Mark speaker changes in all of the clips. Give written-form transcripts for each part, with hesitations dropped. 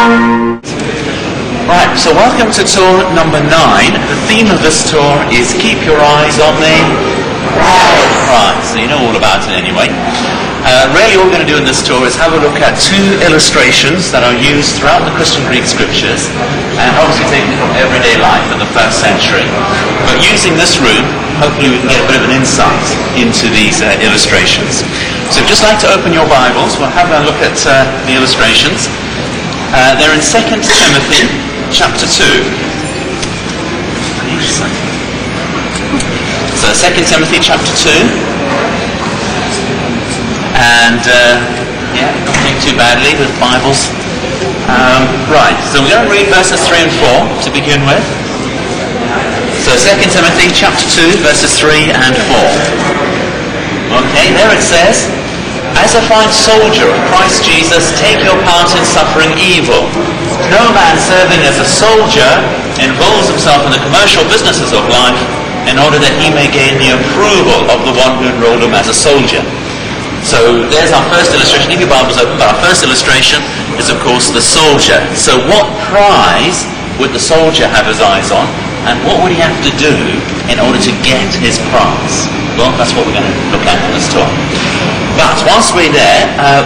Speaker 1: Right, so welcome to tour number 9. The theme of this tour is Keep Your Eyes on the Prize. Right, so you know all about it anyway. Really all we're going to do in this tour is have a look at 2 illustrations that are used throughout the Christian Greek scriptures, and obviously taken from everyday life in the 1st century. But using this room, hopefully we can get a bit of an insight into these illustrations. So if you'd just like to open your Bibles, we'll have a look at the illustrations. They're in 2 Timothy chapter 2. So 2 Timothy chapter 2. And not doing too badly with Bibles. Right, so we're going to read verses 3 and 4 to begin with. So 2 Timothy chapter 2 verses 3 and 4. Okay, there it says, "As a fine soldier of Christ Jesus, take your part in suffering evil. No man serving as a soldier involves himself in the commercial businesses of life in order that he may gain the approval of the one who enrolled him as a soldier." So there's our first illustration. Keep your Bibles open, but our first illustration is, of course, the soldier. So what prize would the soldier have his eyes on, and what would he have to do in order to get his prize? Well, that's what we're going to look at in this tour. But whilst we're there,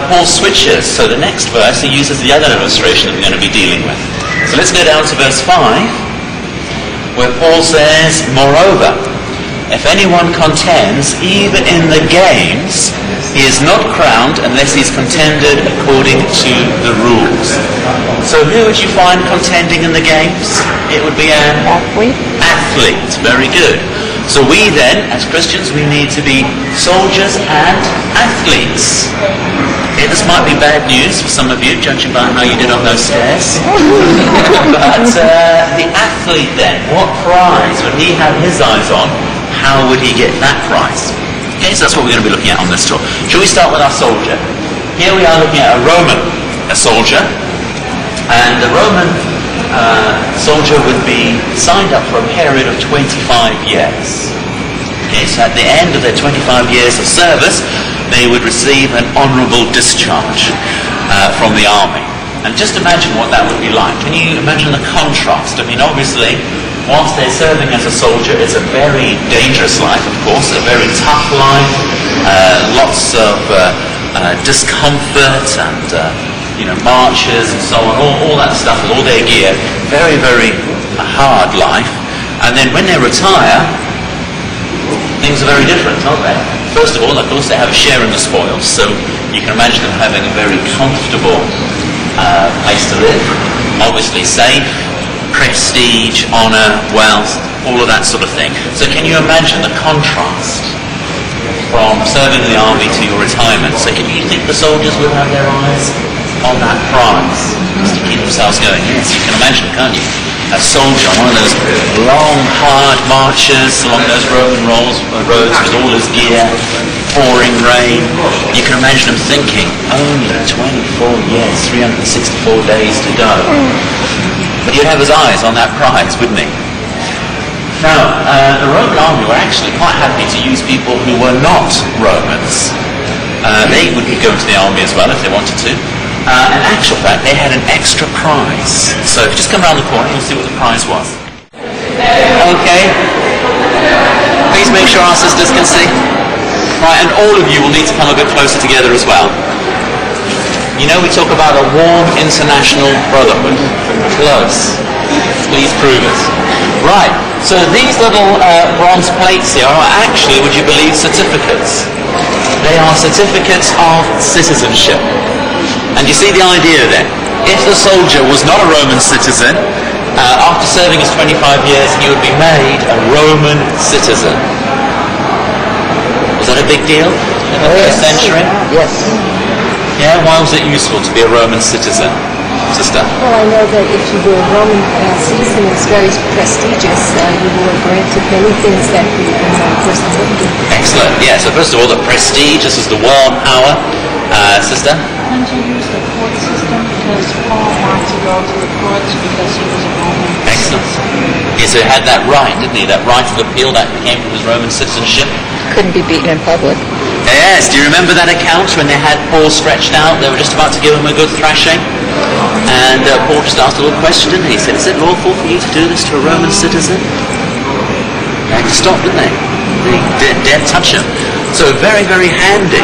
Speaker 1: Paul switches. So the next verse, he uses the other illustration that we're going to be dealing with. So let's go down to verse 5, where Paul says, "Moreover, if anyone contends, even in the games, he is not crowned unless he's contended according to the rules." So who would you find contending in the games? It would be an athlete. Very good. So we then, as Christians, we need to be soldiers and athletes. Okay, this might be bad news for some of you, judging by how you did on those stairs. But the athlete then, what prize would he have his eyes on? How would he get that prize? Okay, so that's what we're going to be looking at on this tour. Shall we start with our soldier? Here we are looking at a soldier. And the Roman soldier would be signed up for a period of 25 years. Okay, so at the end of their 25 years of service, they would receive an honourable discharge from the army. And just imagine what that would be like. Can you imagine the contrast? I mean, obviously, whilst they're serving as a soldier, it's a very dangerous life, of course, a very tough life, lots of discomfort and marches and so on, all that stuff with all their gear. Very, very hard life. And then when they retire, things are very different, aren't they? First of all, of course, they have a share in the spoils, so you can imagine them having a very comfortable place to live, obviously safe, prestige, honour, wealth, all of that sort of thing. So can you imagine the contrast from serving in the army to your retirement? So can you think the soldiers would have their eyes on that prize just to keep themselves going? Yes, you can imagine, can't you? A soldier on one of those long, hard marches along those Roman roads with all his gear, pouring rain. You can imagine him thinking, only 24 years, 364 days to go. But he'd have his eyes on that prize, wouldn't he? Now, the Roman army were actually quite happy to use people who were not Romans. They would go into the army as well if they wanted to. In actual fact, they had an extra prize. So if you just come around the corner, you'll see what the prize was. Okay. Please make sure our sisters can see. Right, and all of you will need to come a bit closer together as well. You know, we talk about a warm international brotherhood. Close. Please prove it. Right, so these little bronze plates here are actually, would you believe, certificates. They are certificates of citizenship. And you see the idea then. If the soldier was not a Roman citizen, after serving his 25 years, he would be made a Roman citizen. Was that a big deal in the first century?
Speaker 2: Yes.
Speaker 1: Yeah, why was it useful to be a Roman citizen, sister?
Speaker 2: Well, I know that if you were a Roman citizen, it's very prestigious. You were granted many things that the person wouldn't do.
Speaker 1: Excellent. Yeah, so first of all, the prestige. This is the world power. Sister?
Speaker 3: And to use the court system because Paul wanted to go to the courts because he was a Roman.
Speaker 1: Excellent. Yeah, so he had that right, didn't he? That right of appeal that came from his Roman citizenship.
Speaker 2: Couldn't be beaten in public.
Speaker 1: Yes, do you remember that account when they had Paul stretched out? They were just about to give him a good thrashing. And Paul just asked a little question, didn't he? He said, is it lawful for you to do this to a Roman citizen? They had to stop, didn't they? They dared touch him. So very, very handy.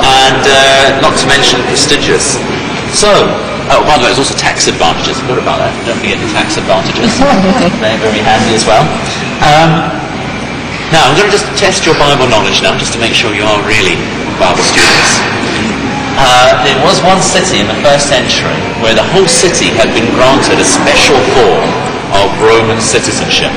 Speaker 1: And not to mention prestigious. So, oh, by the way, there's also tax advantages. I forgot about that. Don't forget the tax advantages. They're very handy as well. Now, I'm going to just test your Bible knowledge now, just to make sure you are really Bible students. There was one city in the first century where the whole city had been granted a special form of Roman citizenship.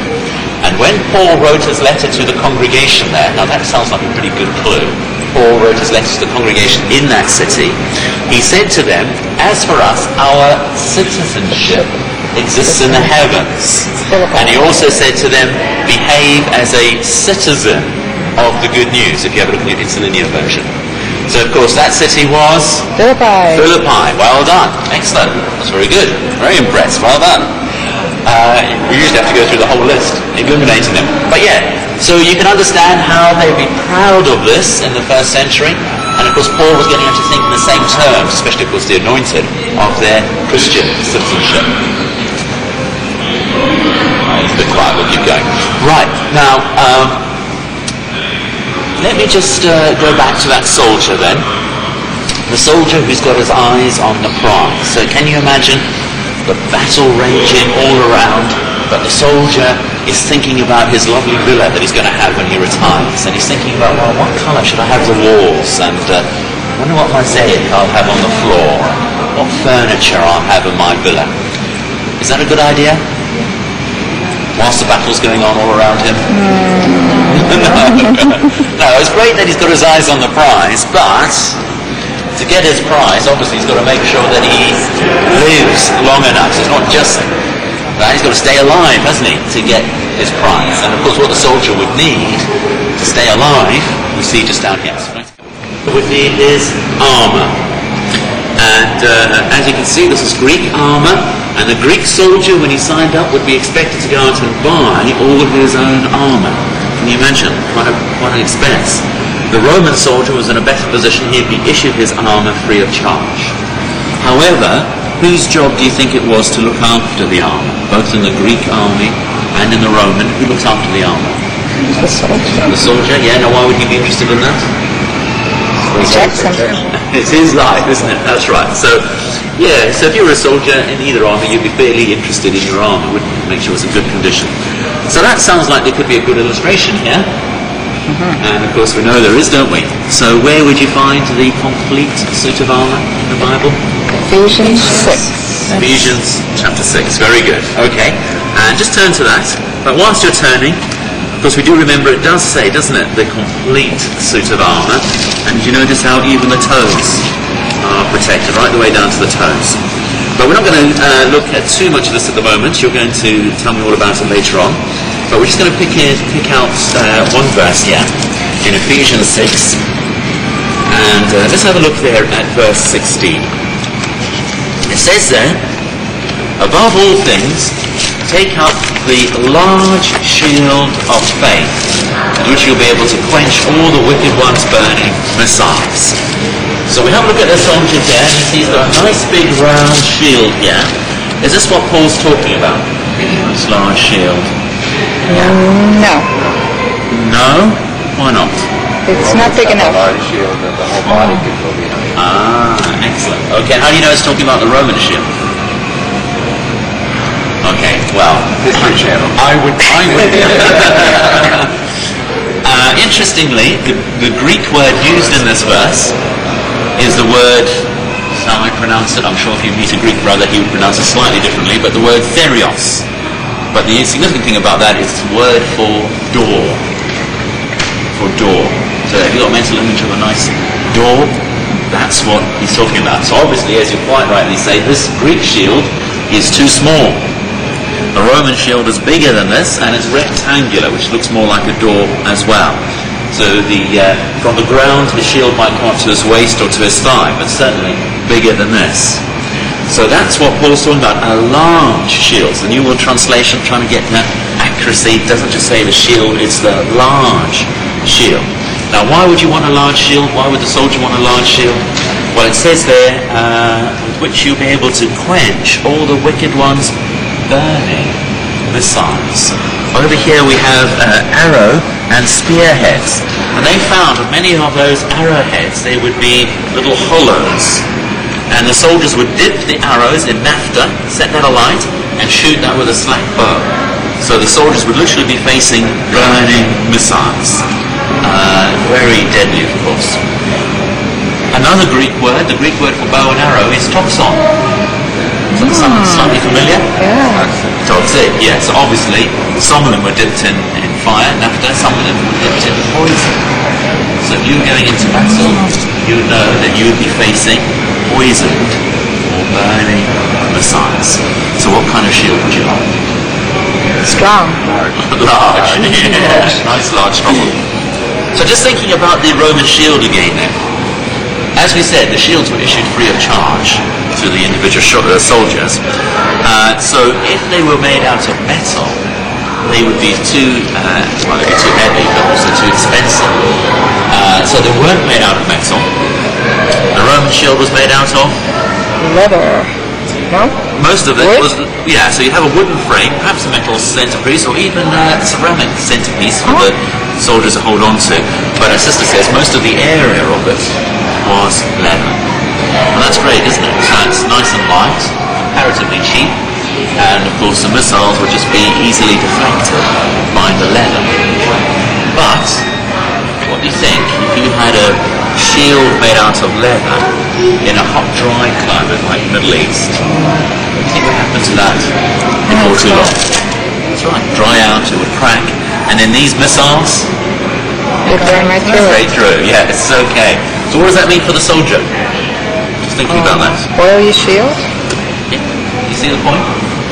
Speaker 1: And when Paul wrote his letter to the congregation there, now that sounds like a pretty good clue. Paul wrote his letter to the congregation in that city. He said to them, as for us, our citizenship exists in the heavens. And he also said to them, behave as a citizen of the good news, if you have a look at the interlinear version. So of course that city was
Speaker 2: Philippi.
Speaker 1: Well done. Excellent. That's very good. Very impressed. Well done. We usually have to go through the whole list, eliminating them. But yeah, so you can understand how they'd be proud of this in the first century. And of course Paul was getting them to think in the same terms, especially of course the anointed, of their Christian citizenship. It's a bit quiet, we'll keep going. Right, now, let me just go back to that soldier then. The soldier who's got his eyes on the prize. So can you imagine the battle raging all around, but the soldier is thinking about his lovely villa that he's going to have when he retires. And he's thinking about, well, what colour should I have the walls? And I wonder what mosaic I'll have on the floor. What furniture I'll have in my villa. Is that a good idea? Whilst the battle's going on all around him? No, it's great that he's got his eyes on the prize, but to get his prize, obviously he's got to make sure that he lives long enough. So it's not just that, he's got to stay alive, hasn't he, to get his prize. And of course what the soldier would need to stay alive, we see just down here, would need his armour. And as you can see, this is Greek armour, and the Greek soldier, when he signed up, would be expected to go out and buy all of his own armour. Can you imagine? Quite an expense. The Roman soldier was in a better position. He'd be issued his armour free of charge. However, whose job do you think it was to look after the armour? Both in the Greek army and in the Roman, who looked after the armour?
Speaker 2: The soldier.
Speaker 1: The soldier, yeah. Now why would he be interested in that?
Speaker 2: Jackson.
Speaker 1: It's his life, isn't it? That's right. So, yeah, so if you were a soldier in either army, you'd be fairly interested in your armour, wouldn't you? Make sure it's in good condition. So that sounds like there could be a good illustration here. And of course we know there is, don't we? So where would you find the complete suit of armour in the Bible?
Speaker 2: Ephesians 6.
Speaker 1: Ephesians chapter 6. Very good. Okay. And just turn to that. But whilst you're turning, of course we do remember it does say, doesn't it, the complete suit of armour. And you notice how even the toes are protected, right the way down to the toes. But we're not going to look at too much of this at the moment. You're going to tell me all about it later on. But we're just going to pick out one verse here in Ephesians 6. And let's have a look there at verse 16. It says there, above all things, take up the large shield of faith, with which you'll be able to quench all the wicked one's burning missiles. So we have a look at the soldier here, and he's got a nice big round shield here. Is this what Paul's talking about? This large shield?
Speaker 2: No.
Speaker 1: No? Why not?
Speaker 2: It's not big enough.
Speaker 4: A large shield that the whole body could go behind.
Speaker 1: Ah, excellent. Okay, how do you know it's talking about the Roman shield? Okay, well,
Speaker 4: History Channel.
Speaker 1: I would. Interestingly, the Greek word used in this verse is the word, how I pronounce it, I'm sure if you meet a Greek brother he would pronounce it slightly differently, but the word therios. But the significant thing about that is it's a word for door. For door. So have you got a mental image of a nice door? That's what he's talking about. So obviously, as you quite rightly say, this Greek shield is too small. The Roman shield is bigger than this, and it's rectangular, which looks more like a door as well. So from the ground, the shield might come up to his waist or to his thigh, but certainly bigger than this. So that's what Paul's talking about, a large shield. The New World Translation, trying to get that accuracy, doesn't just say the shield, it's the large shield. Now, why would you want a large shield? Why would the soldier want a large shield? Well, it says there, with which you'll be able to quench all the wicked ones' burning missiles. Over here we have arrow and spearheads. And they found that many of those arrowheads, they would be little hollows. And the soldiers would dip the arrows in naphtha, set that alight, and shoot that with a slack bow. So the soldiers would literally be facing burning missiles. Very deadly, of course. Another Greek word, the Greek word for bow and arrow, is toxon. Does that sound slightly familiar?
Speaker 2: Yeah.
Speaker 1: Toxic, yes. Obviously, some of them were dipped in fire, naphtha, some of them were dipped in poison. So if you were going into battle, you would know that you would be facing poisoned or burning missiles. So what kind of shield would you like?
Speaker 2: Strong.
Speaker 1: Large, yeah. Nice large strong one. So just thinking about the Roman shield again then. As we said, the shields were issued free of charge to the individual soldiers. So if they were made out of metal, they would be too heavy, but also too expensive. So they weren't made out of metal. The Roman shield was made out of
Speaker 2: Leather. No?
Speaker 1: most of it
Speaker 2: Wood?
Speaker 1: was, yeah, so you have a wooden frame, perhaps a metal centerpiece, or even a ceramic centerpiece for the soldiers to hold on to. But our sister says most of the area of it was leather. And that's great, isn't it? So it's nice and light, comparatively cheap, and of course the missiles would just be easily deflected by the leather. But what do you think if you had a shield made out of leather in a hot, dry climate like the Middle East? What do you think would happen to that before too long? That's right, dry out, it would crack, and then these missiles
Speaker 2: They burn right through
Speaker 1: straight
Speaker 2: it.
Speaker 1: through. Yeah, it's okay. So what does that mean for the soldier? Just thinking about that.
Speaker 2: Oil your shield?
Speaker 1: Yeah. You see the point?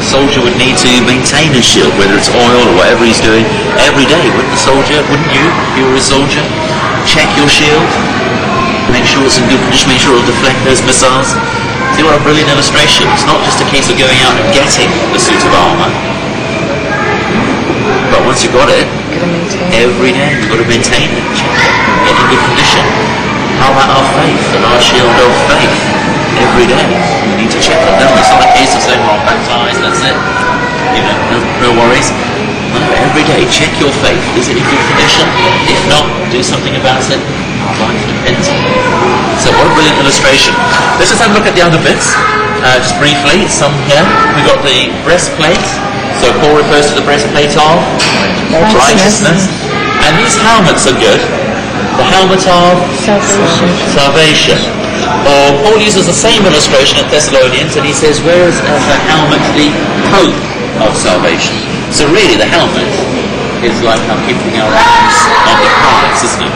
Speaker 1: The soldier would need to maintain his shield, whether it's oil or whatever he's doing, every day. Wouldn't the soldier, wouldn't you, if you were a soldier? Check your shield, make sure it's in good condition, make sure it'll deflect those missiles. See what a brilliant illustration. It's not just a case of going out and getting the suit of armour, but once you've got it,
Speaker 2: Gotta maintain.
Speaker 1: every day you've got to maintain it, check it, get in good condition. How about our faith, and our shield of faith? Every day we need to check it, don't we? It's not a case of saying, well, I'm baptized, that's it. You know, no worries. No, every day, check your faith. Is it in good condition? If not, do something about it. Our life depends on it. So what a brilliant illustration. Let's just have a look at the other bits, just briefly. Some here. We've got the breastplate. So Paul refers to the breastplate of righteousness. And these helmets are good. The helmet of salvation. Or Paul uses the same illustration at Thessalonians, and he says, where is the helmet the hope of salvation? So really the helmet is like our keeping our eyes on the prize, isn't it?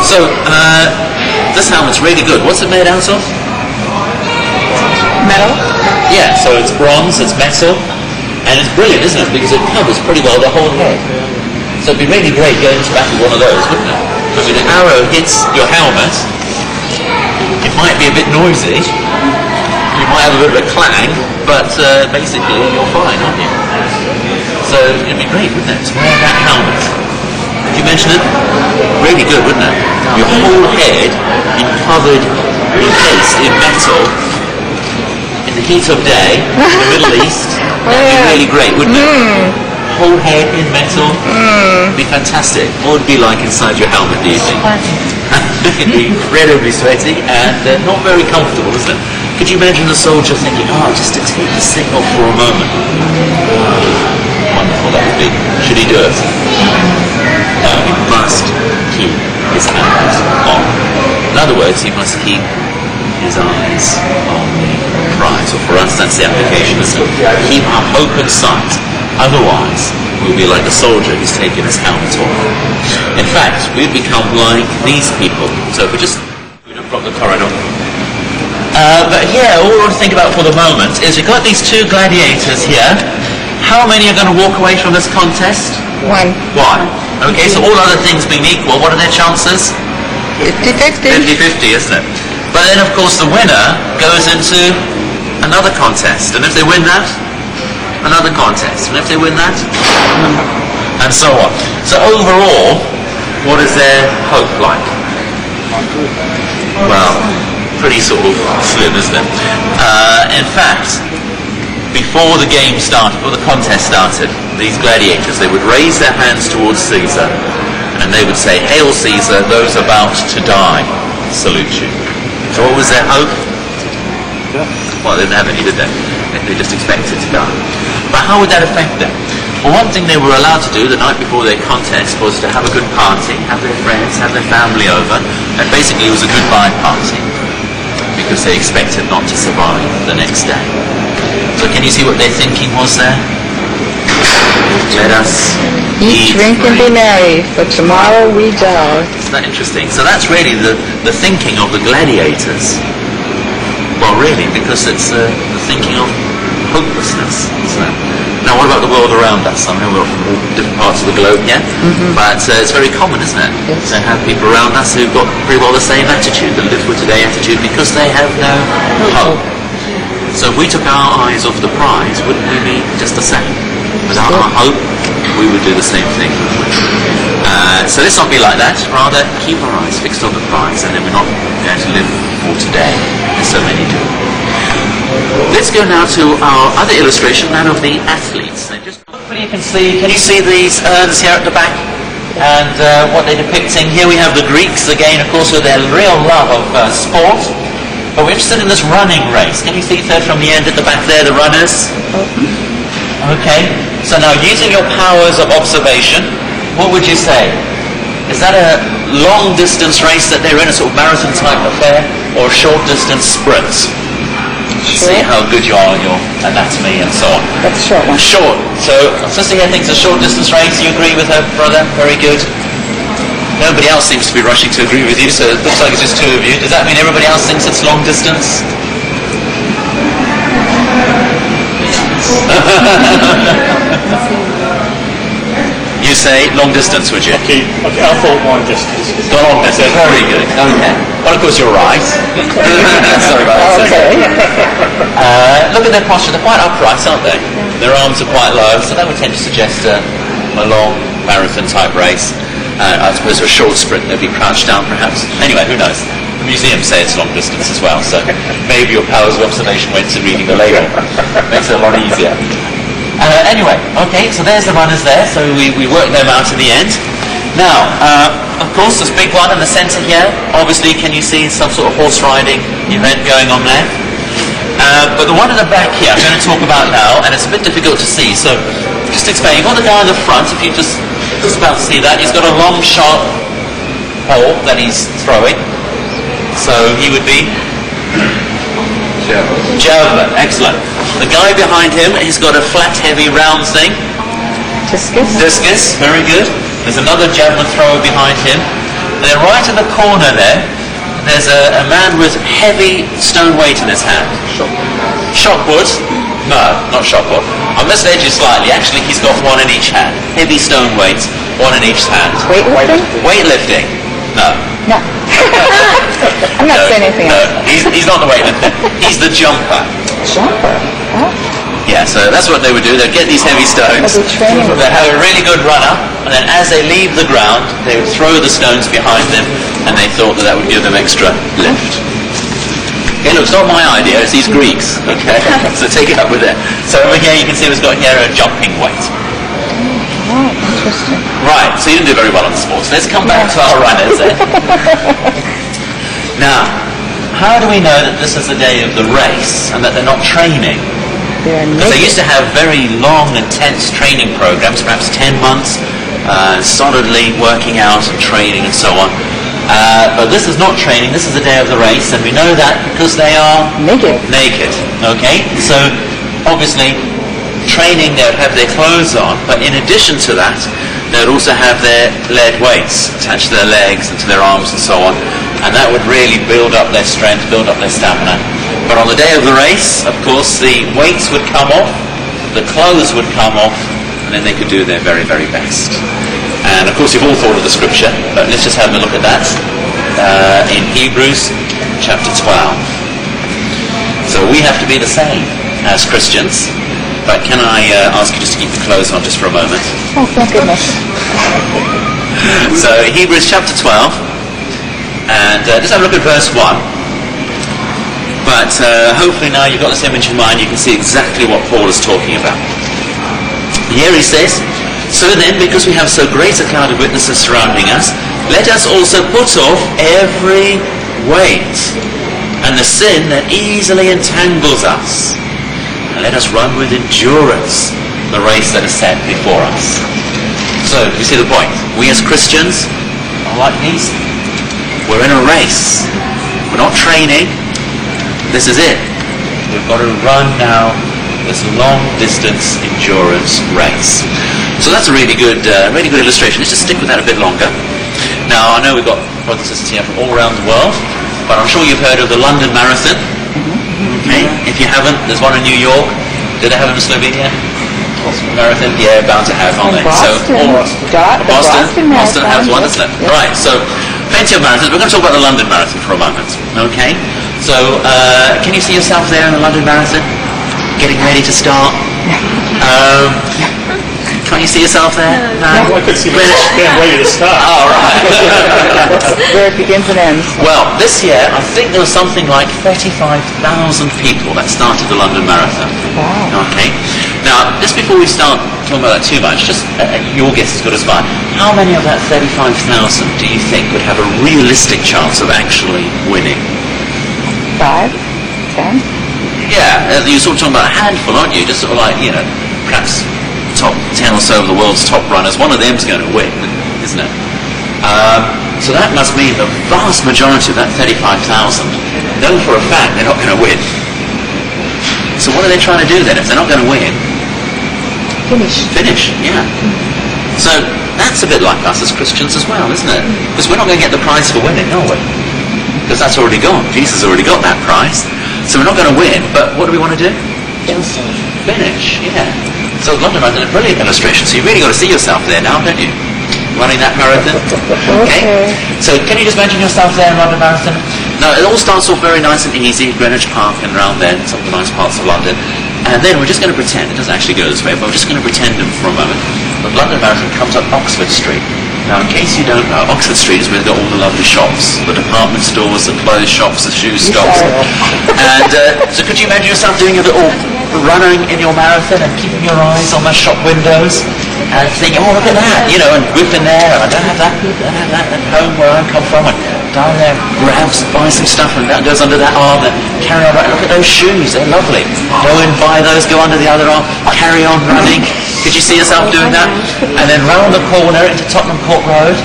Speaker 1: So this helmet's really good. What's it made out of?
Speaker 2: Metal?
Speaker 1: Yeah, so it's bronze, it's metal, and it's brilliant, isn't it? Because it covers pretty well the whole head. So it'd be really great going to battle with one of those, wouldn't it? I mean, an arrow hits your helmet, it might be a bit noisy, you might have a bit of a clang, but basically you're fine, aren't you? So it'd be great, wouldn't it, to wear that helmet? Did you mention it? Really good, wouldn't it? Your whole head covered, encased in metal, in the heat of day, in the Middle East. That'd be really great, wouldn't it? Whole head in metal. It'd be fantastic. What would it be like inside your helmet, do you think? It'd be incredibly sweaty and not very comfortable, isn't it? Could you imagine the soldier thinking, just to take this thing off for a moment? Wonderful that would be. Should he do it? No, he must keep his helmet on. In other words, he must keep his eyes on the prize. Or for us, that's the application, isn't it? Keep our hope in sight. Otherwise, we'll be like a soldier who's taken his helmet off. In fact, we'd become like these people. So if we just drop the corridor. But here, all we want to think about for the moment is we've got these two gladiators here. How many are going to walk away from this contest?
Speaker 2: One.
Speaker 1: One. Okay, so all other things being equal, what are their chances?
Speaker 2: 50-50.
Speaker 1: 50-50, isn't it? But then, of course, the winner goes into another contest. And if they win that, another contest. And if they win that, and so on. So overall, what is their hope like? Well, pretty sort of slim, isn't it? In fact, before the game started, before the contest started, these gladiators, they would raise their hands towards Caesar, and they would say, "Hail Caesar, those about to die salute you." So what was their hope? Well, they didn't have any, did they? They just expected to die. But how would that affect them? Well, one thing they were allowed to do the night before their contest was to have a good party, have their friends, have their family over, and basically it was a goodbye party, because they expected not to survive the next day. So can you see what their thinking was there? Let us
Speaker 5: Eat, drink, and be merry, for tomorrow we die.
Speaker 1: Isn't that interesting? So that's really the thinking of the gladiators. Well, really, because it's the thinking of hopelessness. So, now, what about the world around us? I know we're from all different parts of the globe here, but it's very common, isn't it?
Speaker 5: Yes.
Speaker 1: To have people around us who've got pretty well the same attitude, the live for today attitude, because they have no hope. So if we took our eyes off the prize, wouldn't we be just the same? Without our hope, we would do the same thing. So let's not be like that. Rather, keep our eyes fixed on the prize, and then we're not going to live for today, as so many do. Let's go now to our other illustration, that of the athletes. Hopefully you can you see these urns here at the back? And what they're depicting. Here we have the Greeks, again, of course, with their real love of sport. But we're interested in this running race. Can you see there from the end at the back there, the runners? Okay. So now, using your powers of observation, what would you say? Is that a long-distance race that they're in, a sort of marathon-type affair, or a short-distance sprint? See how good you are in your anatomy and so on.
Speaker 5: That's a short one.
Speaker 1: Short. So, Sister here thinks a short-distance race. You agree with her brother? Very good. Nobody else seems to be rushing to agree with you, so it looks like it's just two of you. Does that mean everybody else thinks it's long-distance? You say long distance, would you?
Speaker 6: Okay, I thought long distance.
Speaker 1: Long distance, very good. Okay. Well, of course, you're right. Sorry about that.
Speaker 5: Okay.
Speaker 1: Look at their posture. They're quite upright, aren't they? Their arms are quite low, so that would tend to suggest a long marathon-type race. I suppose for a short sprint, they'd be crouched down, perhaps. Anyway, who knows? The museums say it's long distance as well, so maybe your powers of observation went to reading the label. Makes it a lot easier. Anyway, okay, so there's the runners there, so we worked them out in the end. Now, of course, this big one in the centre here, obviously, can you see some sort of horse riding event going on there? But the one in the back here, I'm going to talk about now, and it's a bit difficult to see, so just to explain, you've got the guy in the front, if you just about to see that, he's got a long, sharp pole that he's throwing, so he would be javelin, excellent. The guy behind him, he's got a flat, heavy, round thing. Discus, very good. There's another javelin thrower behind him. And then right in the corner there, there's a man with heavy stone weight in his hand. Shockwood? No, not shockwood. I misled you slightly. Actually, he's got one in each hand. Heavy stone weight, one in each hand.
Speaker 5: Weightlifting?
Speaker 1: Weightlifting? No.
Speaker 5: No. I'm not saying anything else.
Speaker 1: He's not the weightlifter. He's the jumper.
Speaker 5: Jumper? Oh.
Speaker 1: Yeah, so that's what they would do. They'd get these heavy stones. They'd have a really good runner, and then as they leave the ground, they would throw the stones behind them, and they thought that would give them extra lift. Okay, look, it's not my idea, it's these Greeks, okay? So take it up with them. So over here you can see we've got here a jumping weight.
Speaker 5: Oh, interesting.
Speaker 1: Right, so you didn't do very well on the sports. Let's come back to our runners then. Now, how do we know that this is the day of the race, and that they're not training? Because they used to have very long, intense training programs, perhaps 10 months, solidly working out and training and so on. But this is not training, this is the day of the race, and we know that because they are naked. Okay? So, obviously, training, they would have their clothes on, but in addition to that, they would also have their lead weights attached to their legs and to their arms and so on, and that would really build up their strength, build up their stamina. But on the day of the race, of course, the weights would come off, the clothes would come off, and then they could do their very, very best. And of course, you've all thought of the scripture, but let's just have a look at that in Hebrews chapter 12. So we have to be the same as Christians, but can I ask you just to keep the clothes on just for a moment?
Speaker 5: Oh, thank goodness.
Speaker 1: So Hebrews chapter 12, and just have a look at verse 1. But hopefully now you've got this image in mind, you can see exactly what Paul is talking about. Here he says, "So then, because we have so great a cloud of witnesses surrounding us, let us also put off every weight and the sin that easily entangles us, and let us run with endurance the race that is set before us." So, you see the point? We as Christians are like these. We're in a race. We're not training. This is it. We've got to run now this long distance endurance race. So that's a really good illustration. Let's just stick with that a bit longer. Now, I know we've got brothers and sisters here from all around the world, but I'm sure you've heard of the London Marathon. Okay? If you haven't, there's one in New York. Do they have it in Slovenia? Marathon? Yeah, bound to have, aren't they? Boston has one, isn't it? Yeah. Right, so plenty of marathons. We're going to talk about the London Marathon for a moment. Okay? So, can you see yourself there in the London Marathon? Getting ready to start? Can't you see yourself there?
Speaker 6: I could see myself getting ready to start.
Speaker 1: Oh, right.
Speaker 5: Where it begins and ends.
Speaker 1: Well, this year, I think there was something like 35,000 people that started the London Marathon.
Speaker 5: Wow.
Speaker 1: Okay. Now, just before we start talking about that too much, just your guess is as good as mine. How many of that 35,000 do you think would have a realistic chance of actually winning?
Speaker 5: 5, 10.
Speaker 1: Yeah, you're sort of talking about a handful, aren't you? Just sort of like, perhaps top 10 or so of the world's top runners. One of them's going to win, isn't it? So that must mean the vast majority of that 35,000 know for a fact they're not going to win. So what are they trying to do then if they're not going to win? Finish, yeah. So that's a bit like us as Christians as well, isn't it? Because we're not going to get the prize for winning, are we? Because that's already gone. Jesus already got that prize. So we're not going to win, but what do we want to do? Finish, yeah. So London Marathon is a brilliant illustration. So you've really got to see yourself there now, don't you? Running that marathon. Okay. So can you just imagine yourself there in London Marathon? Now it all starts off very nice and easy, Greenwich Park and around there, some of the nice parts of London. And then we're just going to pretend, it doesn't actually go this way, but we're just going to pretend for a moment. The London Marathon comes up Oxford Street. Now, in case you don't know, Oxford Street is where they've got all the lovely shops, the department stores, the clothes shops, the shoe stores. And so could you imagine yourself doing a little running in your marathon and keeping your eyes on the shop windows and thinking, oh, look at that, and whipping there, and I don't have that at home where I come from, and down there, buy some stuff, and that goes under that arm, and carry on running. Look at those shoes, they're lovely. Go and buy those, go under the other arm, carry on running. Could you see yourself doing that? And then round the corner into Tottenham Court Road,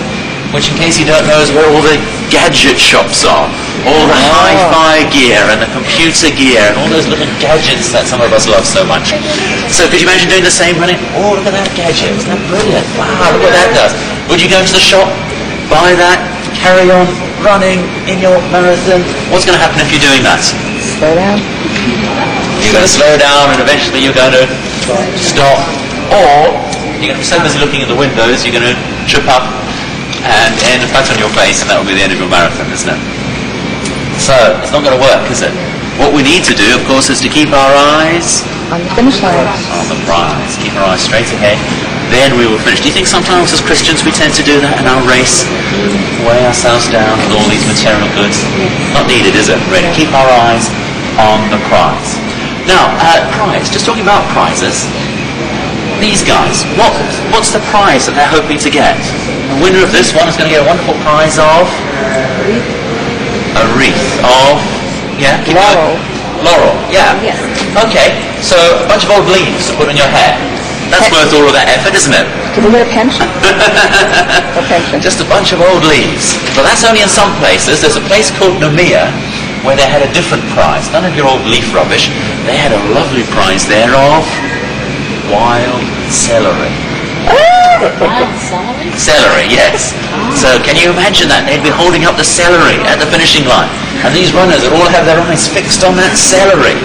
Speaker 1: which in case you don't know is where all the gadget shops are. All the hi-fi gear and the computer gear and all those little gadgets that some of us love so much. So could you imagine doing the same running? Oh, look at that gadget. Isn't that brilliant? Wow, look what that does. Would you go into the shop, buy that, carry on running in your marathon? What's going to happen if you're doing that?
Speaker 5: Slow down.
Speaker 1: You're going to slow down and eventually you're going to stop. Or you're going to be so busy looking at the windows, you're going to trip up and end flat on your face, and that will be the end of your marathon, isn't it? So it's not going to work, is it? What we need to do, of course, is to keep our eyes
Speaker 5: on the finish line.
Speaker 1: On the prize. Keep our eyes straight ahead. Then we will finish. Do you think sometimes as Christians we tend to do that in our race? Weigh ourselves down with all these material goods? Not needed, is it? Really. Keep our eyes on the prize. Now, prize. Just talking about prizes. These guys, what's the prize that they're hoping to get? The winner of this one is going to get a wonderful prize of a wreath of laurel. Yeah.
Speaker 2: Yes.
Speaker 1: Okay. So a bunch of old leaves to put in your hair. That's worth all of that effort, isn't it?
Speaker 5: Give them a pension. A pension.
Speaker 1: Just a bunch of old leaves. But that's only in some places. There's a place called Nomea where they had a different prize. None of your old leaf rubbish. They had a lovely prize there of wild celery.
Speaker 3: Wild celery?
Speaker 1: Celery, yes. So can you imagine that? They'd be holding up the celery at the finishing line. And these runners would all have their eyes fixed on that celery.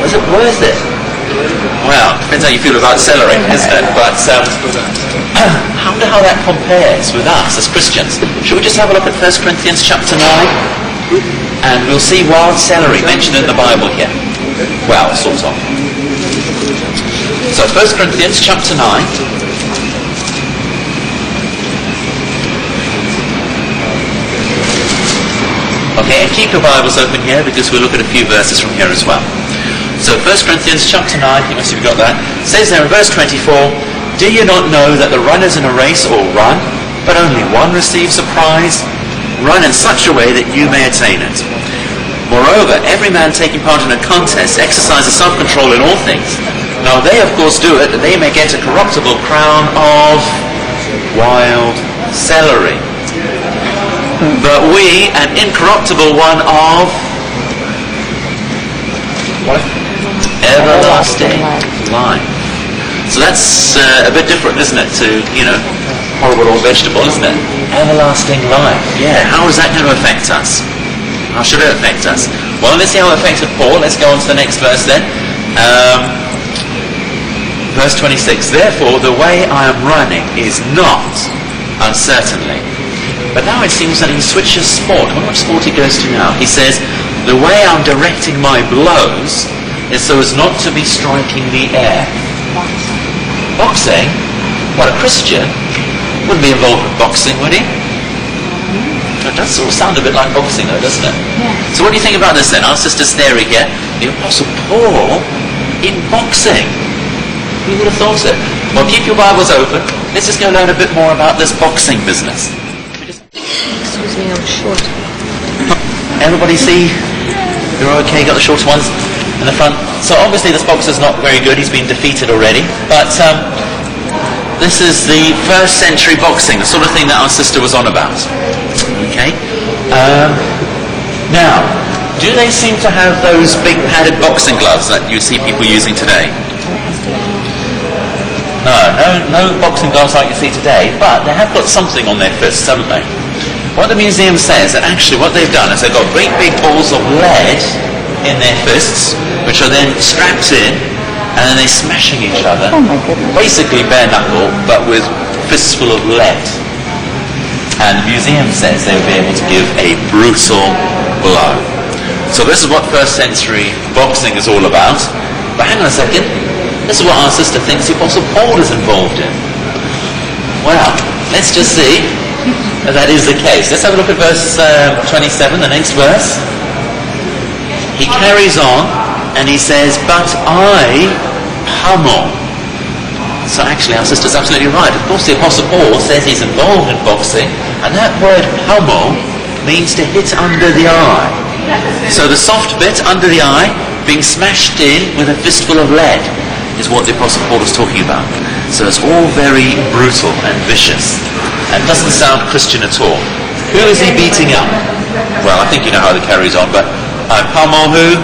Speaker 1: Was it worth it? Well, depends how you feel about celery, isn't it? But I wonder how that compares with us as Christians. Should we just have a look at 1 Corinthians chapter 9? And we'll see wild celery mentioned in the Bible here. Well, sort of. So 1 Corinthians chapter 9. Okay, and keep your Bibles open here because we'll look at a few verses from here as well. So 1 Corinthians chapter 9, you must have got that, says there in verse 24, do you not know that the runners in a race all run, but only one receives a prize? Run in such a way that you may attain it. Moreover, every man taking part in a contest exercises self-control in all things. Now they of course do it that they may get a corruptible crown of wild celery. But we an incorruptible one of what? Everlasting life. So that's a bit different, isn't it, to, horrible old vegetable, isn't it? Everlasting life. Yeah, how is that going to affect us? How should it affect us? Well, let's see how it affected Paul. Let's go on to the next verse then. Verse 26. Therefore, the way I am running is not uncertainly. But now it seems that he switches sport. I wonder what sport he goes to now. He says, the way I'm directing my blows is so as not to be striking the air. Boxing? What, a Christian wouldn't be involved with boxing, would he? That does sort of sound a bit like boxing though, doesn't it?
Speaker 3: Yeah.
Speaker 1: So what do you think about this then? Our sister's theory here, the Apostle Paul in boxing. Who would have thought it? Well, keep your Bibles open. Let's just go learn a bit more about this boxing business.
Speaker 2: Excuse me, I'm short.
Speaker 1: Everybody see? You're okay, got the shorter ones in the front. So obviously this boxer's not very good, he's been defeated already. But this is the first century boxing, the sort of thing that our sister was on about. Okay? Now, do they seem to have those big padded boxing gloves that you see people using today? No boxing gloves like you see today, but they have got something on their fists, haven't they? What the museum says that actually what they've done is they've got great big balls of lead in their fists, which are then strapped in, and then they're smashing each other.
Speaker 5: Oh my goodness.
Speaker 1: Basically bare knuckle, but with fists full of lead. And the museum says they'll be able to give a brutal blow. So this is what first century boxing is all about. But hang on a second. This is what our sister thinks the Apostle Paul is involved in. Well, let's just see if that is the case. Let's have a look at verse 27, the next verse. He carries on and he says, but I pummel. So actually our sister's absolutely right. Of course the Apostle Paul says he's involved in boxing, and that word pummel means to hit under the eye. So the soft bit under the eye being smashed in with a fistful of lead is what the Apostle Paul is talking about. So it's all very brutal and vicious and doesn't sound Christian at all. Who is he beating up? Well, I think you know how it carries on, but I pummel who?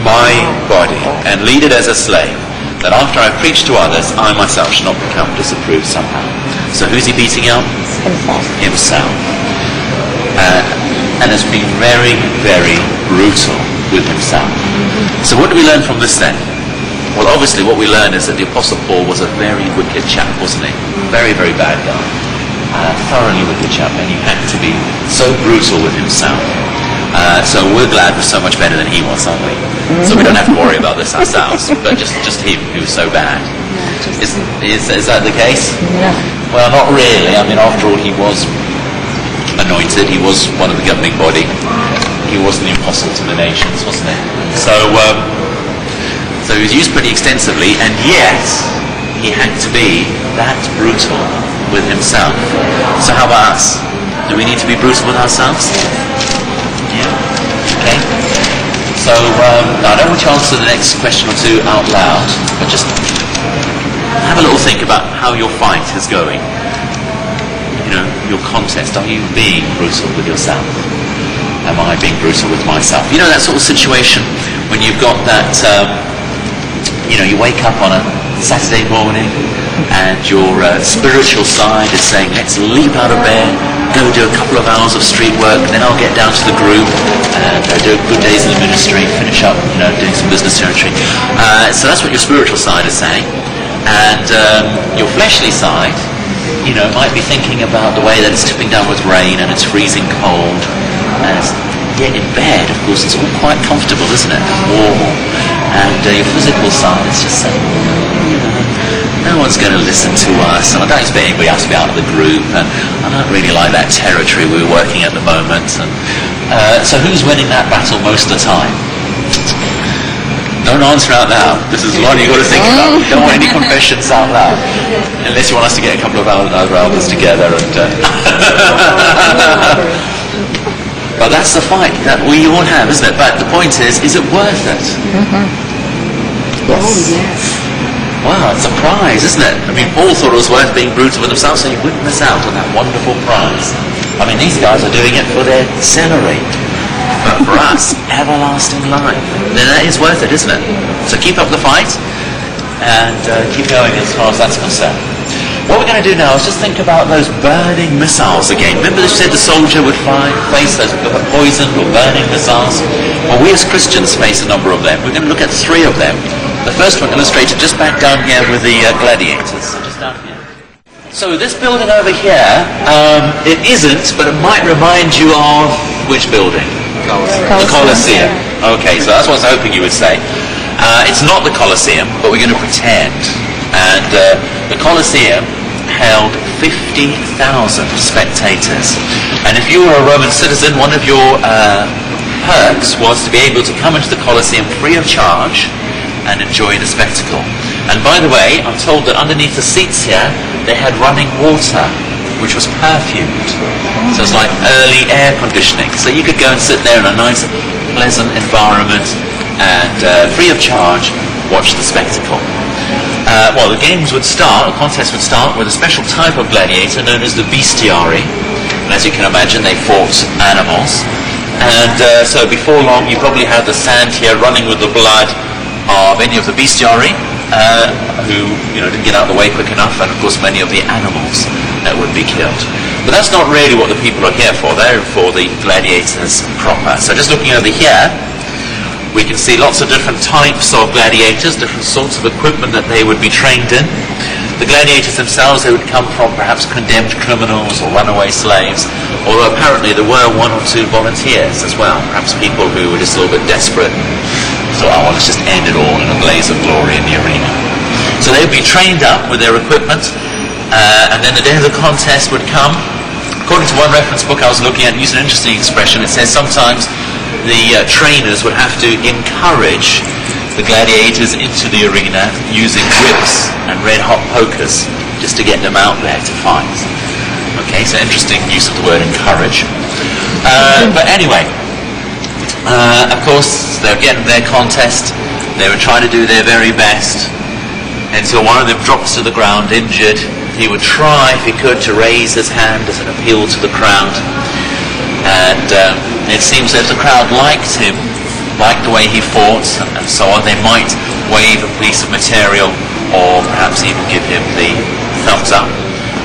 Speaker 1: My body, and lead it as a slave, that after I preach to others, I myself should not become disapproved somehow. So who's he beating up? Himself. And has been very, very brutal with himself. So what do we learn from this then? Well, obviously what we learn is that the Apostle Paul was a very wicked chap, wasn't he? Very, very bad guy. Thoroughly wicked chap, and he had to be so brutal with himself. So we're glad we're so much better than he was, aren't we? So we don't have to worry about this ourselves, but just him who was so bad. Is that the case?
Speaker 5: Yeah.
Speaker 1: Well, not really. I mean, after all, he was anointed. He was one of the governing body. He was the apostle to the nations, wasn't he? So he was used pretty extensively, and yet he had to be that brutal with himself. So how about us? Do we need to be brutal with ourselves? Yeah. Okay. So I don't want you to answer the next question or two out loud, but just have a little think about how your fight is going. Your contest. Are you being brutal with yourself? Am I being brutal with myself? You know that sort of situation when you've got that, you wake up on a Saturday morning and your spiritual side is saying, let's leap out of bed, go do a couple of hours of street work, then I'll get down to the group and do good days in the ministry, finish up, doing some business territory. So that's what your spiritual side is saying. And your fleshly side, might be thinking about the way that it's tipping down with rain and it's freezing cold. And yet in bed, of course, it's all quite comfortable, isn't it? Warm. And your physical side is just saying, no one's going to listen to us, and I don't expect anybody else to be out of the group, and I don't really like that territory we're working at the moment, and So who's winning that battle most of the time? Don't answer out loud. This is one you've got to think about. Don't want any confessions out loud. Unless you want us to get a couple of other elders together. But that's the fight that we all have, isn't it? But the point is it worth it?
Speaker 2: Oh, yes.
Speaker 1: Wow, it's a prize, isn't it? I mean, Paul thought it was worth being brutal with himself, so he wouldn't miss out on that wonderful prize. I mean, these guys are doing it for their salary. But for us, everlasting life. Then that is worth it, isn't it? So keep up the fight and keep going as far as that's concerned. What we're going to do now is just think about those burning missiles again. Remember they said the soldier would face those poisoned or burning missiles? Well, we as Christians face a number of them. We're going to look at 3 of them. The first one illustrated just back down here with the gladiators. So just down here. So this building over here, it isn't, but it might remind you of which building? The Colosseum. Okay, so that's what I was hoping you would say. It's not the Colosseum, but we're going to pretend. And the Colosseum held 50,000 spectators. And if you were a Roman citizen, one of your perks was to be able to come into the Colosseum free of charge and enjoy the spectacle. And by the way, I'm told that underneath the seats here, they had running water, which was perfumed. So it's like early air conditioning. So you could go and sit there in a nice, pleasant environment and free of charge, watch the spectacle. Well, the games would start, the contest would start with a special type of gladiator known as the bestiari. And as you can imagine, they fought animals. And so before long, you probably had the sand here running with the blood of any of the bestiari who didn't get out of the way quick enough, and of course many of the animals that would be killed. But that's not really what the people are here for. They're for the gladiators proper. So just looking over here, we can see lots of different types of gladiators, different sorts of equipment that they would be trained in. The gladiators themselves, they would come from perhaps condemned criminals or runaway slaves, although apparently there were 1 or 2 volunteers as well, perhaps people who were just a little bit desperate. So, let's just end it all in a blaze of glory in the arena. So they would be trained up with their equipment, and then the day of the contest would come. According to one reference book I was looking at, using an interesting expression, it says sometimes the trainers would have to encourage the gladiators into the arena using whips and red-hot pokers just to get them out there to fight. Okay, so interesting use of the word encourage. But anyway, of course, they would get in their contest, they would try to do their very best until one of them drops to the ground injured. He would try, if he could, to raise his hand as an appeal to the crowd. And it seems that if the crowd liked him, liked the way he fought, and so on, they might wave a piece of material or perhaps even give him the thumbs up.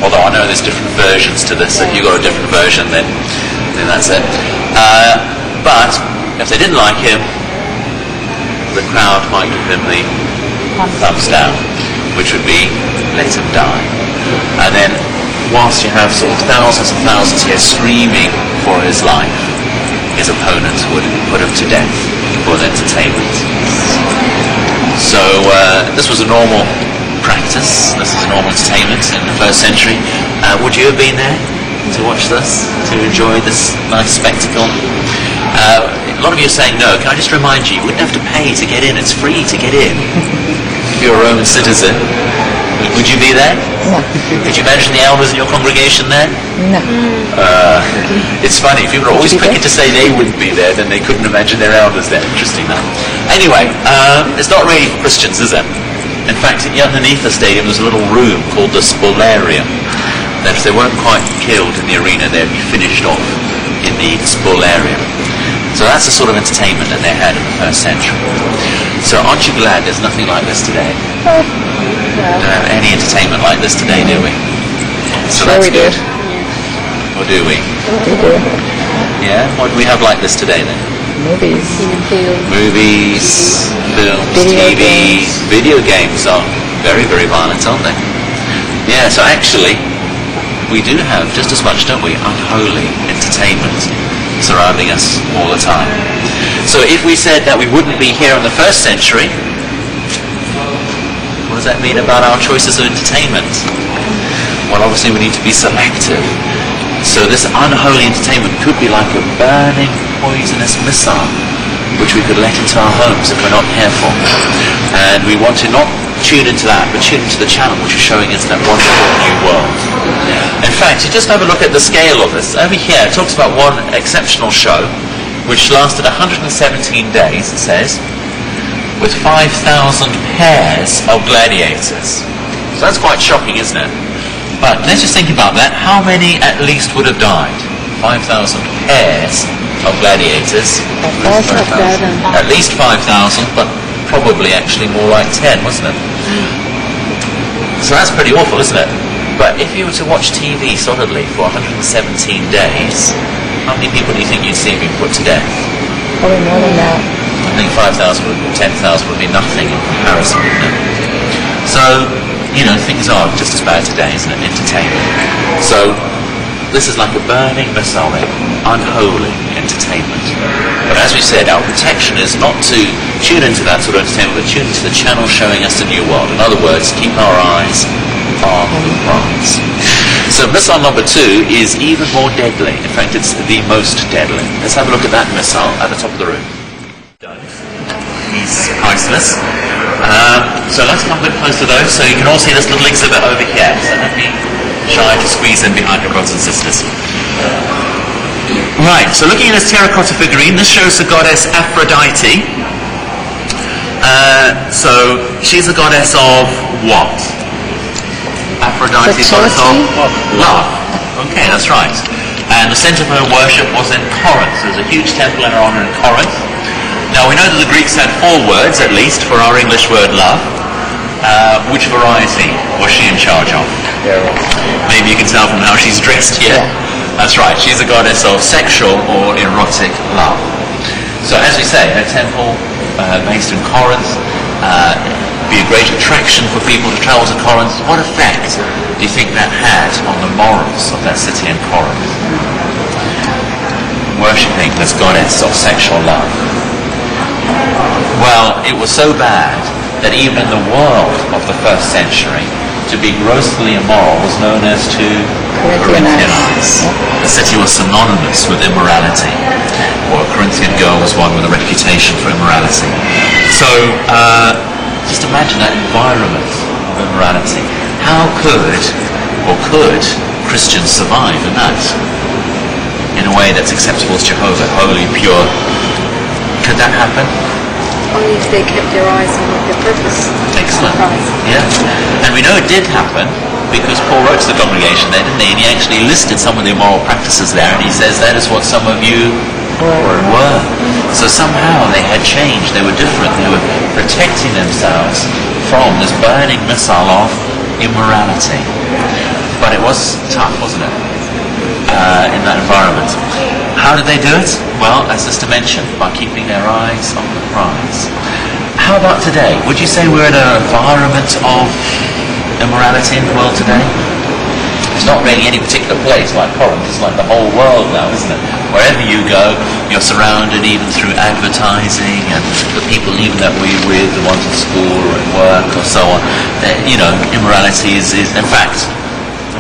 Speaker 1: Although I know there's different versions to this. If you've got a different version, then that's it. But if they didn't like him, the crowd might give him the thumbs down, which would be let him die. And then whilst you have sort of thousands and thousands here screaming for his life, his opponents would put him to death for entertainment. So this was a normal practice. This is a normal entertainment in the 1st century. Would you have been there to watch this, to enjoy this nice spectacle? A lot of you are saying no. Can I just remind you, you wouldn't have to pay to get in. It's free to get in. If you're a Roman citizen, would you be there?
Speaker 5: No.
Speaker 1: Could you imagine the elders in your congregation there?
Speaker 5: No.
Speaker 1: It's funny. People are always quicker to say they wouldn't be there than they couldn't imagine their elders there. Interesting, though. Anyway, it's not really for Christians, is it? In fact, underneath the stadium there's a little room called the Spolarium. That if they weren't quite killed in the arena, they'd be finished off in the Spolarium. So that's the sort of entertainment that they had in the 1st century. So aren't you glad there's nothing like this today? We don't have any entertainment like this today, do we? So
Speaker 5: Sure
Speaker 1: that's
Speaker 5: we do.
Speaker 1: good. Or do we?
Speaker 5: We do.
Speaker 1: Yeah? What do we have like this today then?
Speaker 5: Movies.
Speaker 1: Movies, films,
Speaker 5: Video
Speaker 1: TV,
Speaker 5: games.
Speaker 1: video games are very, very violent, aren't they? Yeah, so actually, we do have just as much, don't we, unholy entertainment surrounding us all the time. So if we said that we wouldn't be here in the 1st century, what does that mean about our choices of entertainment? Well, obviously we need to be selective. So this unholy entertainment could be like a burning, poisonous missile which we could let into our homes if we're not careful. And we want to not tune into that, but tune into the channel which is showing us that wonderful new world. In fact, you just have a look at the scale of this. Over here, it talks about one exceptional show which lasted 117 days, it says, with 5,000 pairs of gladiators. So that's quite shocking, isn't it? But let's just think about that. How many at least would have died? 5,000 pairs of gladiators. At least 5,000, but probably actually more like 10, wasn't it? So that's pretty awful, isn't it? But if you were to watch TV solidly for 117 days, how many people do you think you'd see being put to death?
Speaker 5: Probably more than that.
Speaker 1: I think 5,000 or 10,000 would be nothing in comparison, wouldn't it? So, you know, things are just as bad today, isn't it? Entertainment. So, this is like a burning missile, unholy entertainment. But as we said, our protection is not to tune into that sort of entertainment, but tune into the channel showing us the new world. In other words, keep our eyes on the prize. So missile number 2 is even more deadly. In fact, it's the most deadly. Let's have a look at that missile at the top of the room. He's priceless. So let's come a bit close to those. So you can all see this little exhibit over here. So don't be shy to squeeze in behind your brothers and sisters. Right, so looking at this terracotta figurine, this shows the goddess Aphrodite. So she's the goddess of what? Aphrodite is goddess of love. Okay, that's right. And the centre of her worship was in Corinth. There's a huge temple in her honour in Corinth. Now we know that the Greeks had 4 words at least for our English word love. Which variety was she in charge of? Maybe you can tell from how she's dressed here. That's right, she's a goddess of sexual or erotic love. So as we say, her temple based in Corinth, be a great attraction for people to travel to Corinth. What effect do you think that had on the morals of that city in Corinth? Worshipping this goddess of sexual love. Well, it was so bad that even in the world of the 1st century, to be grossly immoral was known as to Corinthianize. The city was synonymous with immorality, or a Corinthian girl was one with a reputation for immorality. So, just imagine that environment of immorality. How could Christians survive in that? In a way that's acceptable to Jehovah, holy, pure. Could that happen?
Speaker 2: Only if they kept their eyes on their purpose.
Speaker 1: Excellent. Yeah. And we know it did happen because Paul wrote to the congregation there, didn't he? And he actually listed some of the immoral practices there, and he says that is what some of you were. So somehow they had changed. They were different. They were protecting themselves from this burning missile of immorality. But it was tough, wasn't it? In that environment. How did they do it? Well, as Sister mentioned, by keeping their eyes on the prize. How about today? Would you say we're in an environment of immorality in the world today? It's not really any particular place like Corinth. It's like the whole world now, isn't it? Wherever you go, you're surrounded even through advertising and the people even that we're with, the ones at school or at work or so on. You know, immorality is in fact,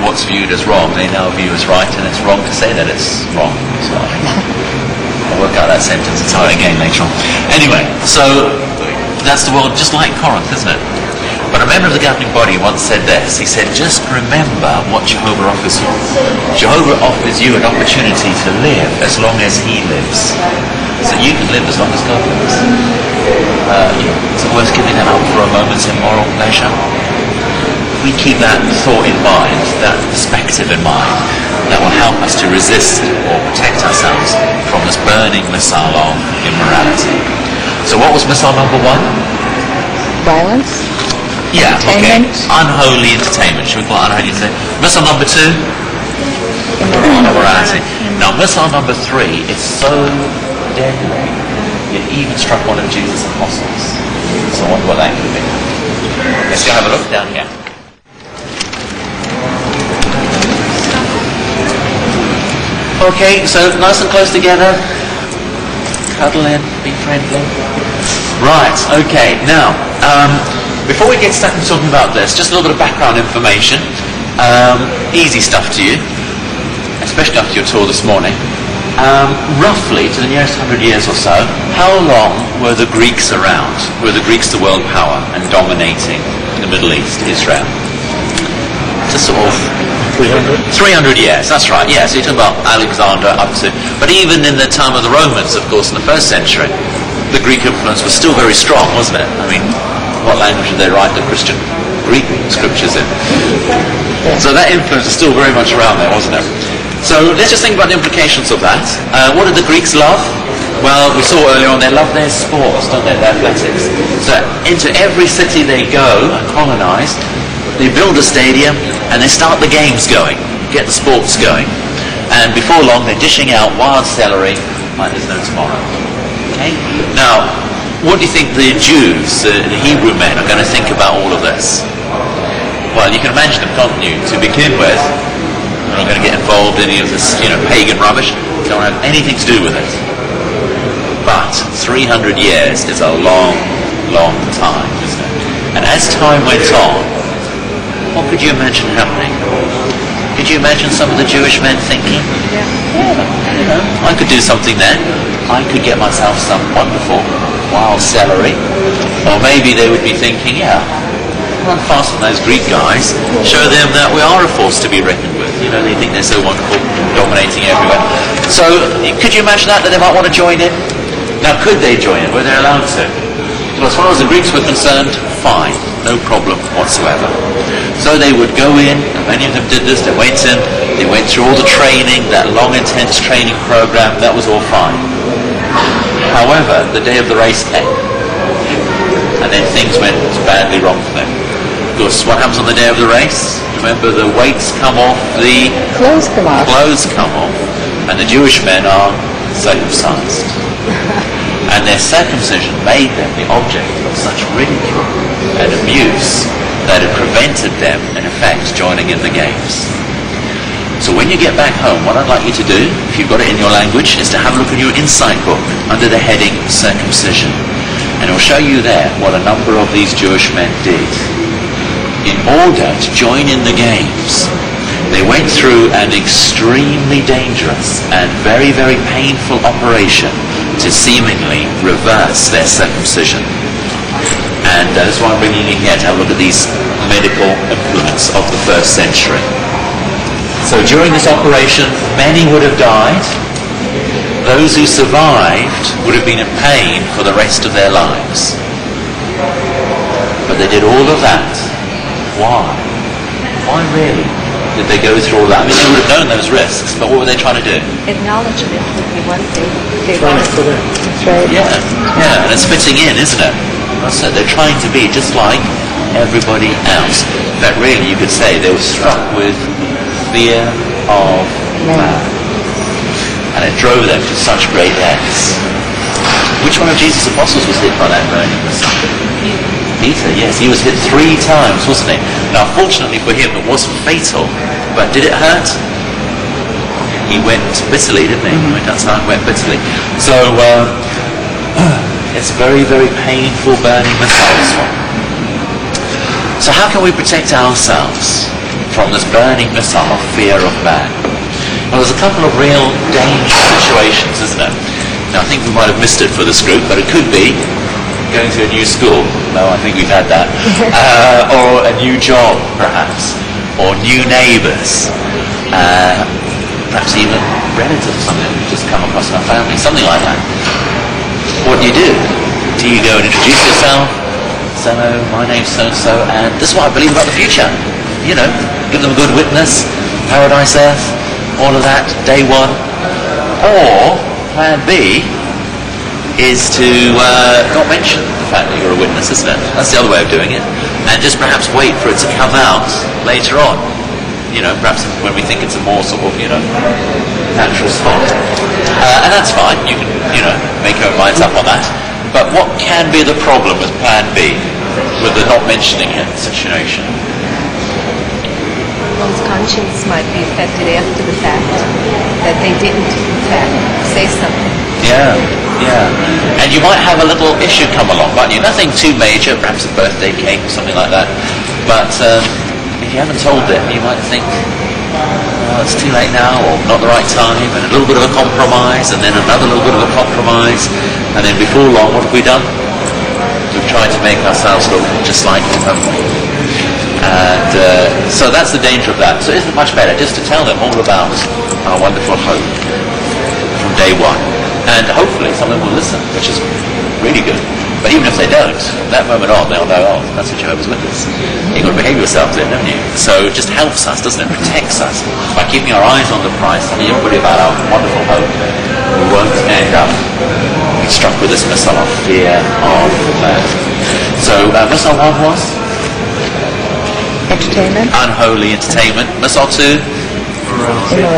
Speaker 1: what's viewed as wrong, they now view as right, and it's wrong to say that it's wrong. So I'll work out that sentence entirely again later on. Anyway, so that's the world just like Corinth, isn't it? But a member of the governing body once said this. He said, just remember what Jehovah offers you. Jehovah offers you an opportunity to live as long as he lives. So you can live as long as God lives. Is it worth giving that up for a moment's immoral pleasure? We keep that thought in mind, that perspective in mind, that will help us to resist or protect ourselves from this burning missile of immorality. So what was missile number 1?
Speaker 5: Violence?
Speaker 1: Yeah,
Speaker 5: Entertainment.
Speaker 1: okay. Unholy entertainment. Should we call it unholy entertainment? Missile number 2? Immorality. Now missile number 3 is so deadly, it even struck one of Jesus' apostles. So I wonder what that could be. Let's go have a look down here. Okay, so nice and close together. Cuddle in, be friendly. Right, okay, now, before we get stuck into talking about this, just a little bit of background information. Easy stuff to you, especially after your tour this morning. roughly, to the nearest 100 years or so, how long were the Greeks around? Were the Greeks the world power and dominating the Middle East, Israel? Just sort of 300 years, that's right, yeah. So you're talking about Alexander up to... But even in the time of the Romans, of course, in the 1st century, the Greek influence was still very strong, wasn't it? I mean, what language did they write the Christian Greek scriptures in? So that influence is still very much around there, wasn't it? So let's just think about the implications of that. What did the Greeks love? Well, we saw earlier on, they love their sports, don't they, their athletics. So into every city they go and colonize, they build a stadium and they start the games going, get the sports going. And before long, they're dishing out wild celery like there's no tomorrow. Okay? Now, what do you think the Jews, the Hebrew men, are going to think about all of this? Well, you can imagine them, can't you? To begin with, they're not going to get involved in any of this, pagan rubbish. They don't have anything to do with it. But 300 years is a long, long time, isn't it? And as time went on, what could you imagine happening? Could you imagine some of the Jewish men thinking, I could do something then. I could get myself some wonderful wild celery. Or maybe they would be thinking, run fast on those Greek guys, show them that we are a force to be reckoned with. They think they're so wonderful, dominating everywhere. So, could you imagine that they might want to join in? Now, could they join in? Were they allowed to? Well, as far as the Greeks were concerned, fine, no problem whatsoever. So they would go in, and many of them did this, they went through all the training, that long, intense training program, that was all fine. However, the day of the race came, and then things went badly wrong for them. Of course, what happens on the day of the race? Remember, the weights come off, the
Speaker 5: Clothes come off.
Speaker 1: clothes come off, and the Jewish men are circumcised. And their circumcision made them the object of such ridicule and abuse that it prevented them, in effect, joining in the games. So when you get back home, what I'd like you to do, if you've got it in your language, is to have a look in your insight book under the heading Circumcision. And it'll show you there what a number of these Jewish men did. In order to join in the games, they went through an extremely dangerous and very, very painful operation to seemingly reverse their circumcision. And that's why I'm bringing you here to have a look at these medical implements of the 1st century. So during this operation, many would have died. Those who survived would have been in pain for the rest of their lives. But they did all of that. Why? Why really did they go through all that? I mean, they would have known those risks, but what were they trying to do?
Speaker 2: Acknowledgement would be one thing.
Speaker 5: That's right.
Speaker 1: Yeah, and it's fitting in, isn't it? That's it. They're trying to be just like everybody else. In fact, really, you could say they were struck with fear of man. And it drove them to such great lengths. Which one of Jesus' apostles was hit by that burning? Peter, yes, he was hit 3 times, wasn't he? Now, fortunately for him, it wasn't fatal, but did it hurt? He went bitterly, didn't he? He went outside and went bitterly. So, it's very, very painful burning missiles. So how can we protect ourselves from this burning missile of fear of man? Well, there's a couple of real dangerous situations, isn't it? Now, I think we might have missed it for this group, but it could be going to a new school. No, I think we've had that. Or a new job, perhaps. Or new neighbours. Perhaps even relatives or something who've just come across in our family. Something like that. What do? Do you go and introduce yourself? So, my name's so-and-so, and this is what I believe about the future. Give them a good witness. Paradise, earth, all of that, day one. Or, plan B, is to not mention the fact that you're a witness, isn't it? That's the other way of doing it. And just perhaps wait for it to come out later on. Perhaps when we think it's a more sort of, natural spot. And that's fine. You can, make your minds up on that. But what can be the problem with plan B, with the not mentioning it situation?
Speaker 2: One's conscience might be affected after the fact that they didn't, in fact, say something.
Speaker 1: Yeah. And you might have a little issue come along, might you? Nothing too major, perhaps a birthday cake or something like that. But if you haven't told them, you might think, oh, it's too late now, or not the right time, and a little bit of a compromise, and then another little bit of a compromise, and then before long, what have we done? We've tried to make ourselves look just like them, haven't we? And so that's the danger of that. So isn't it much better just to tell them all about our wonderful hope from day one? And hopefully some of them will listen, which is really good. But even if they don't, from that moment on, they'll know, oh, that's a Jehovah's Witness. You've got to behave yourself then, haven't you? So it just helps us, doesn't it? Protects us by keeping our eyes on the prize, telling everybody about our wonderful hope. We won't end up being struck with this missile of fear of that. So missile 1 was?
Speaker 5: Entertainment.
Speaker 1: Unholy entertainment. Missile 2?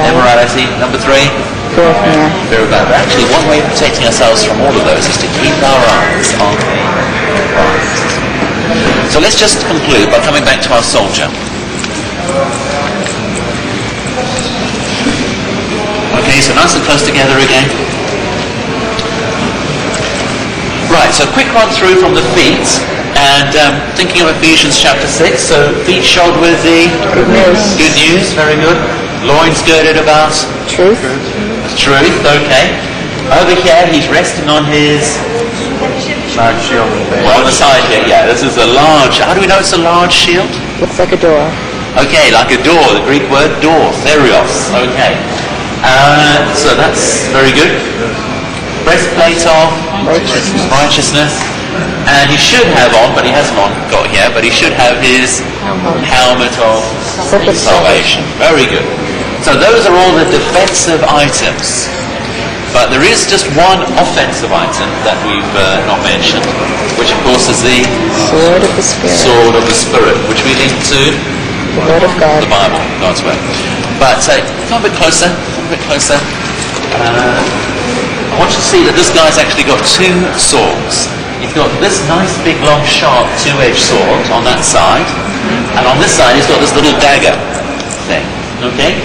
Speaker 1: Immorality. Number 3? Fear of man. Actually, one way of protecting ourselves from all of those is to keep our eyes on the prize. So let's just conclude by coming back to our soldier. Okay, so nice and close together again. Right, so quick run through from the feet, and thinking of Ephesians chapter 6, so feet shod with the
Speaker 5: Good news.
Speaker 1: Good news, very good. Loins girded about
Speaker 5: Truth.
Speaker 1: truth, okay. Over here, he's resting on his...
Speaker 4: Large shield and base.
Speaker 1: Well, on the side here, yeah, this is a large... How do we know it's a large shield?
Speaker 5: Looks like a door.
Speaker 1: Okay, like a door, the Greek word door, therios, okay. So that's very good. Breastplate of righteousness. And he should have on, but he hasn't got here, but he should have his helmet of salvation. Very good. So those are all the defensive items. But there is just one offensive item that we've not mentioned, which of course is the
Speaker 5: Sword of the Spirit.
Speaker 1: sword of the Spirit, which we link to
Speaker 5: The Word of God.
Speaker 1: the Bible, God's Word. But come a bit closer, I want you to see that this guy's actually got 2 swords. He's got this nice big long sharp 2-edged sword on that side, and on this side he's got this little dagger thing, okay?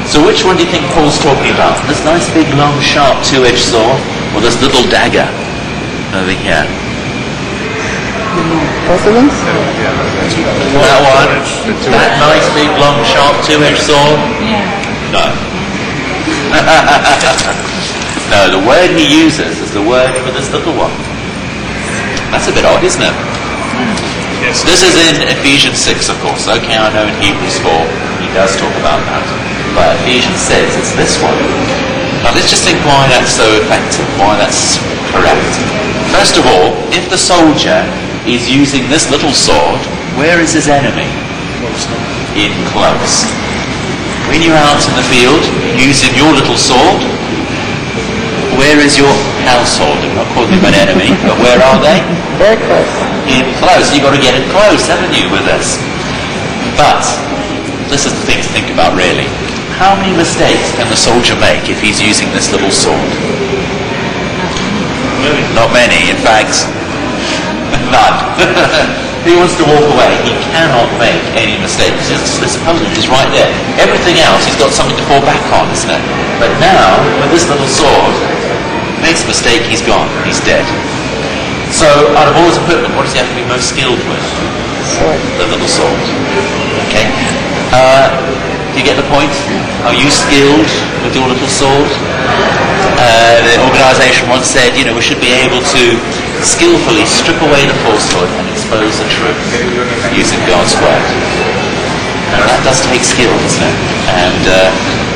Speaker 1: So which one do you think Paul's talking about? This nice big long sharp 2-edged sword, or this little dagger over here?
Speaker 5: Both of them?
Speaker 1: That one? That nice big long sharp 2-edged sword? No. No, the word he uses is the word for this little one. That's a bit odd, isn't it?
Speaker 6: Yes.
Speaker 1: This is in Ephesians 6, of course. Okay, I know in Hebrews 4 he does talk about that. But Ephesians says it's this one. Now let's just think why that's so effective, why that's correct. First of all, if the soldier is using this little sword, where is his enemy? In close. When you're out in the field using your little sword, where is your household? I'm not calling them an enemy, but where are they?
Speaker 5: Very close.
Speaker 1: In close. You've got to get it close, haven't you, with this? But this is the thing to think about, really. How many mistakes can the soldier make if he's using this little sword? Not many. In fact, none. If he wants to walk away, he cannot make any mistakes. His opponent is right there. Everything else, he's got something to fall back on, isn't it? But now, with this little sword, makes a mistake, he's gone. He's dead. So, out of all his equipment, what does he have to be most skilled with?
Speaker 5: Sword.
Speaker 1: The little sword. Okay? Do you get the point? Are you skilled with your little sword? The organisation once said, we should be able to skillfully strip away the falsehood and expose the truth using God's word. And that does take skill, doesn't it? And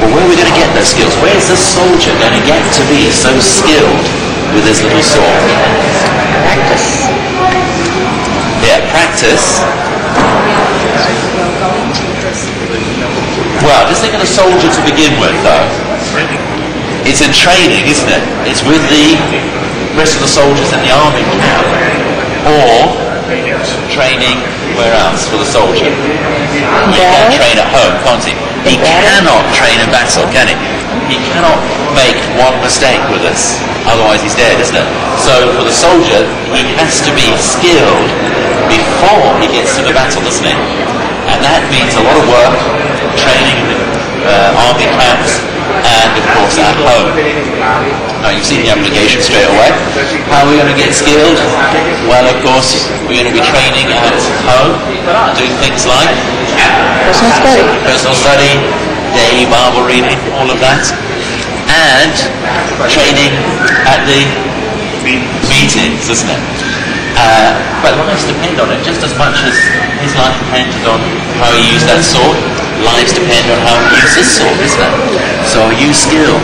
Speaker 1: where are we going to get those skills? Where is this soldier going to get to be so skilled with his little sword?
Speaker 5: Practice.
Speaker 1: Yeah, practice. Well, just think of the soldier to begin with, though. It's in training, isn't it? It's with the rest of the soldiers in the army camp. Or training where else for the soldier? He can't train at home, can't he? He cannot train in battle, can he? He cannot make one mistake with this. Otherwise he's dead, isn't it? So for the soldier, he has to be skilled before he gets to the battle, doesn't he? And that means a lot of work, training in the army camps, and of course at home. Now you've seen the application straight away. How are we going to get skilled? Well, of course, we're going to be training at home, doing things like
Speaker 5: Personal study.
Speaker 1: personal study, day Bible reading, all of that, and training at the meetings, isn't it? But lives depend on it just as much as his life depended on how he used that sword. Lives depend on how he used his sword, isn't it? So are you skilled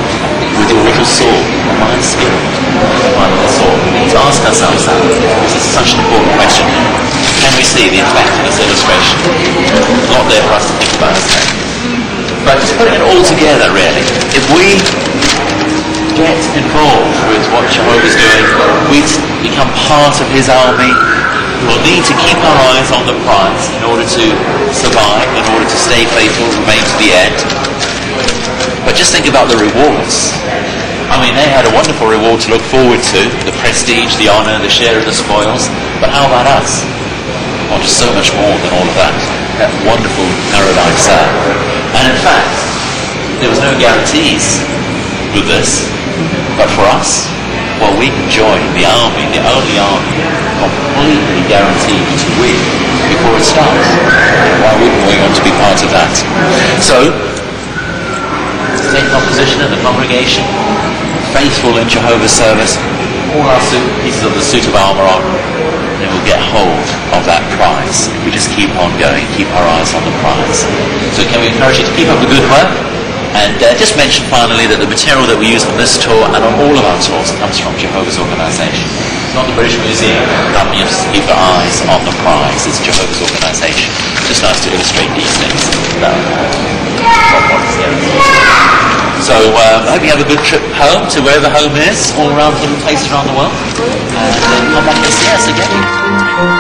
Speaker 1: with your little sword? Am I skilled with my little sword? We need to ask ourselves that, because it's such an important question. Can we see the effect of this illustration? A lot there for us to think about, isn't it? But just putting it all together, really, if we get involved with what Jehovah's doing, we become part of his army. We'll need to keep our eyes on the prize in order to survive, in order to stay faithful, remain to the end. But just think about the rewards. I mean, they had a wonderful reward to look forward to, the prestige, the honour, the share of the spoils. But how about us? Oh, just so much more than all of that. That wonderful paradise there. And in fact, there was no guarantees with this. But for us, well, we can join the army, the only army, completely guaranteed to win before it starts. Why wouldn't we want to be part of that? So, take our position in the congregation, faithful in Jehovah's service, all our pieces of the suit of armour on, and we'll get hold of that prize. We just keep on going, keep our eyes on the prize. So can we encourage you to keep up the good work? And just mention finally that the material that we use on this tour and on all of our tours comes from Jehovah's organisation. It's not the British Museum helping us keep our eyes on the prize. It's Jehovah's organisation. Just nice to illustrate these things. So I hope you have a good trip home to wherever home is, all around different places around the world. And then come back and see us again.